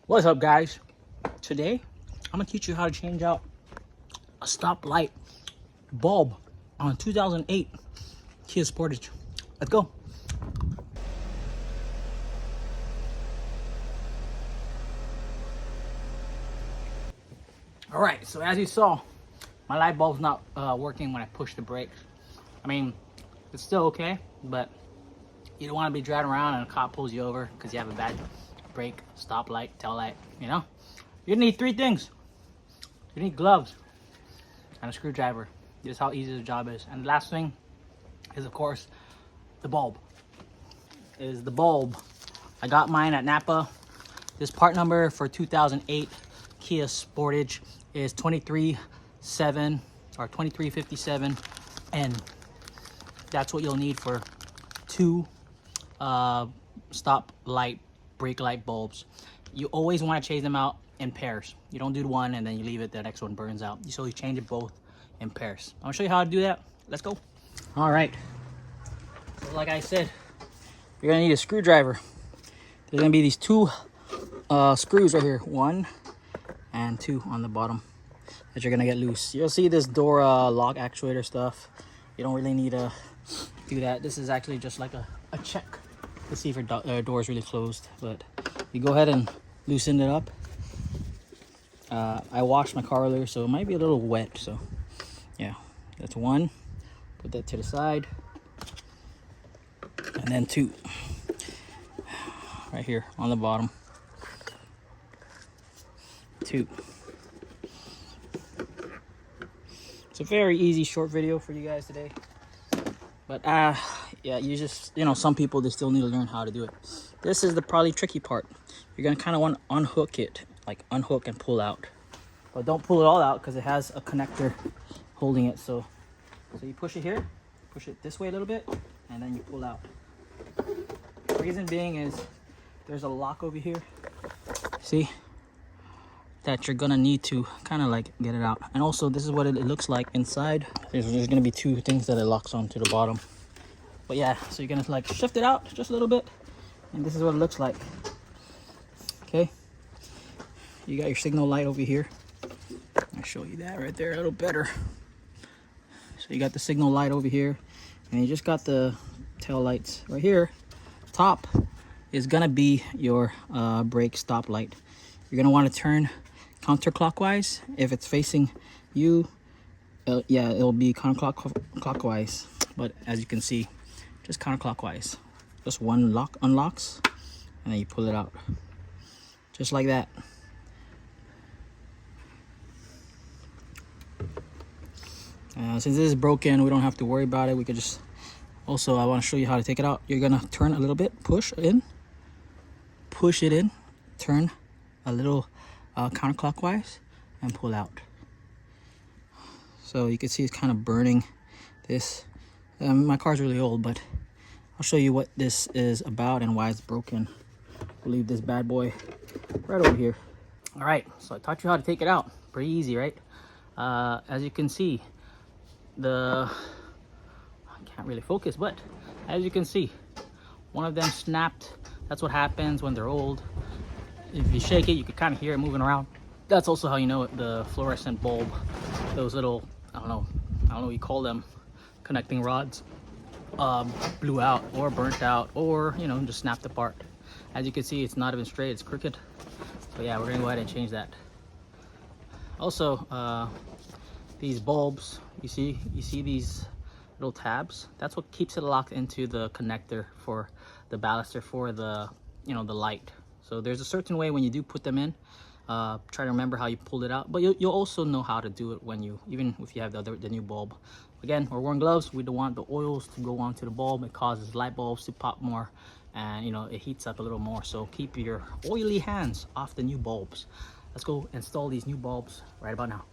What's up, guys? Today I'm gonna teach you how to change out a stoplight bulb on a 2008 Kia Sportage. Let's go. All right, so as you saw, my light bulb's not working when I push the brakes. I mean, it's still okay, but you don't want to be driving around and a cop pulls you over because you have a bad brake, stoplight, tail light, you know? You need three things. You need gloves and a screwdriver. This is how easy the job is. And the last thing is, of course, the bulb. I got mine at Napa. This part number for 2008 Kia Sportage is 2357, and that's what you'll need for two stop light brake light bulbs. You always want to change them out in pairs. You don't do one and then you leave it, the next one burns out. So you change it both in pairs. I'm gonna show you how to do that. Let's go. All right, so like I said, you're gonna need a screwdriver. There's gonna be these two screws right here, 1 and 2 on the bottom, that you're gonna get loose. You'll see this door lock actuator stuff. You don't really need to do that. This is actually just like a check to see if your door is really closed. But you go ahead and loosen it up. I washed my car earlier, so it might be a little wet. So yeah, that's 1. Put that to the side, and then 2 right here on the bottom. 2. It's a very easy short video for you guys today, but yeah, you just, some people, they still need to learn how to do it. This is the probably tricky part. You're gonna kind of want to unhook it, like unhook and pull out, but don't pull it all out because it has a connector holding it. So you push it here, push it this way a little bit, and then you pull out. The reason being is there's a lock over here, see, that you're gonna need to kind of like get it out. And also, this is what it looks like inside. There's gonna be 2 things that it locks onto the bottom. But yeah, so you're gonna like shift it out just a little bit, and this is what it looks like. Okay, you got your signal light over here. I'll show you that right there a little better. So you got the signal light over here, and you just got the tail lights right here. Top is gonna be your brake stop light. You're gonna want to turn counterclockwise. If it's facing you, yeah, it'll be counterclockwise. But as you can see, just counterclockwise. Just one lock unlocks, and then you pull it out, just like that. Since this is broken, we don't have to worry about it. We could just, also, I want to show you how to take it out. You're gonna turn a little bit, push it in, turn a little counterclockwise, and pull out. So you can see it's kind of burning this. My car's really old, but I'll show you what this is about and why it's broken. We'll leave this bad boy right over here. All right, so I taught you how to take it out. Pretty easy, right? As you can see, I can't really focus, but as you can see, one of them snapped. That's what happens when they're old. If you shake it, you can kind of hear it moving around. That's also how you know it. The fluorescent bulb, those little, I don't know what you call them, connecting rods, blew out or burnt out, or just snapped apart. As you can see, it's not even straight, it's crooked. So yeah, we're gonna go ahead and change that. Also, these bulbs, you see these little tabs? That's what keeps it locked into the connector for the ballaster for the the light. So there's a certain way when you do put them in. Try to remember how you pulled it out, but you'll also know how to do it when even if you have the new bulb. Again, we're wearing gloves. We don't want the oils to go onto the bulb. It causes light bulbs to pop more, and it heats up a little more. So keep your oily hands off the new bulbs. Let's go install these new bulbs right about now.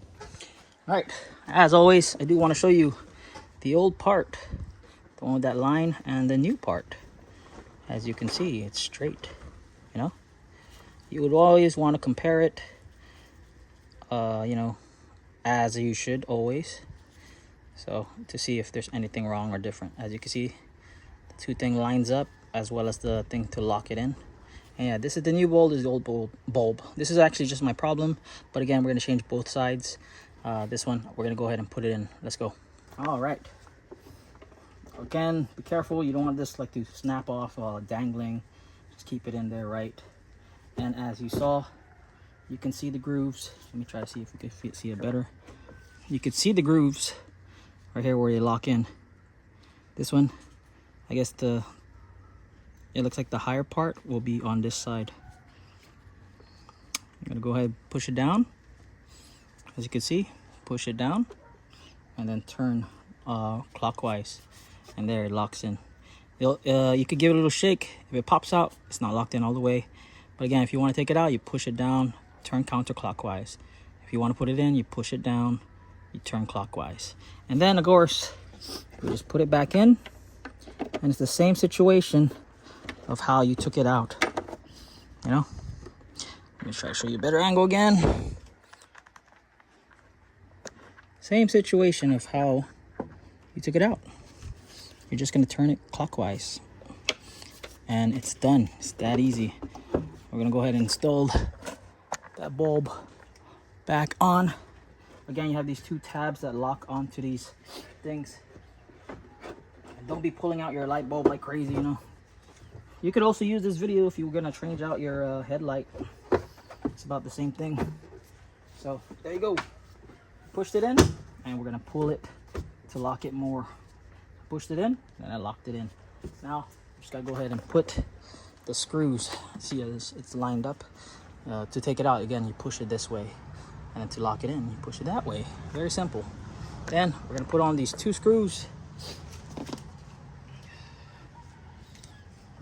All right, as always, I do want to show you the old part, the one with that line, and the new part. As you can see, it's straight. You would always want to compare it, as you should always. So to see if there's anything wrong or different. As you can see, the 2 thing lines up, as well as the thing to lock it in. And yeah, this is the new bulb, this is the old bulb. This is actually just my problem, but again, we're gonna change both sides. This one, we're gonna go ahead and put it in. Let's go. All right. Again, be careful. You don't want this like to snap off while dangling. Just keep it in there right. And as you saw, you can see the grooves. Let me try to see if we can see it better. You can see the grooves right here where they lock in. This one, I guess it looks like the higher part will be on this side. I'm gonna go ahead and push it down. As you can see, push it down and then turn clockwise, and there it locks in. You could give it a little shake. If it pops out, it's not locked in all the way. But again, if you want to take it out, you push it down, turn counterclockwise. If you want to put it in, you push it down, you turn clockwise. And then of course, you just put it back in, and it's the same situation of how you took it out. You know, let me try to show you a better angle again. Same situation of how you took it out. You're just gonna turn it clockwise, and it's done. It's that easy. We're gonna go ahead and install that bulb back on. Again, you have these two tabs that lock onto these things. And don't be pulling out your light bulb like crazy, you know. You could also use this video if you were gonna change out your headlight. It's about the same thing. So there you go. Pushed it in, and we're gonna pull it to lock it more. Pushed it in, and I locked it in. Now just gotta go ahead and put the screws. See, it's lined up. To take it out, again, you push it this way, and to lock it in, you push it that way. Very simple. Then we're gonna put on these two screws.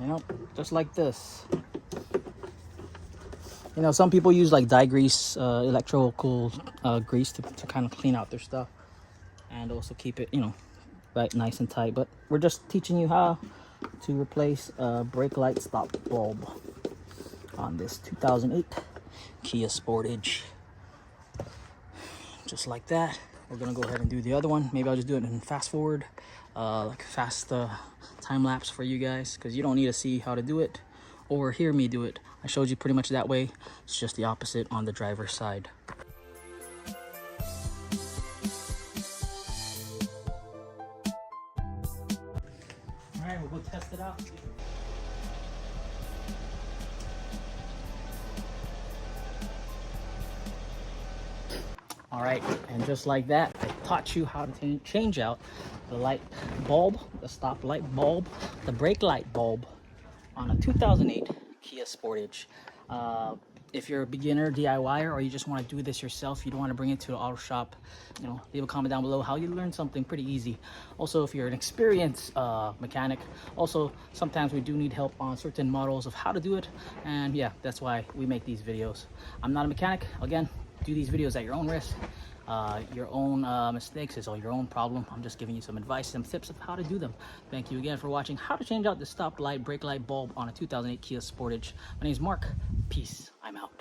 You know, just like this. You know, some people use like dye grease, electrical grease to kind of clean out their stuff, and also keep it, you know, right, nice and tight. But we're just teaching you how to replace a brake light stop bulb on this 2008 Kia Sportage. Just like that. We're gonna go ahead and do the other one. Maybe I'll just do it in fast forward, like fast time lapse for you guys, because you don't need to see how to do it or hear me do it. I showed you pretty much that way. It's just the opposite on the driver's side. All right, we'll go test it out. All right, and just like that, I taught you how to change out the light bulb, the stop light bulb, the brake light bulb on a 2008 Kia Sportage. If you're a beginner DIYer, or you just want to do this yourself, you don't want to bring it to an auto shop, you know, leave a comment down below how you learned something pretty easy. Also, if you're an experienced mechanic, also sometimes we do need help on certain models of how to do it, and yeah, that's why we make these videos. I'm not a mechanic. Again, do these videos at your own risk. Your own mistakes is all your own problem. I'm just giving you some advice, some tips of how to do them. Thank you again for watching how to change out the stop light brake light bulb on a 2008 Kia Sportage. My name is Mark. Peace. I'm out.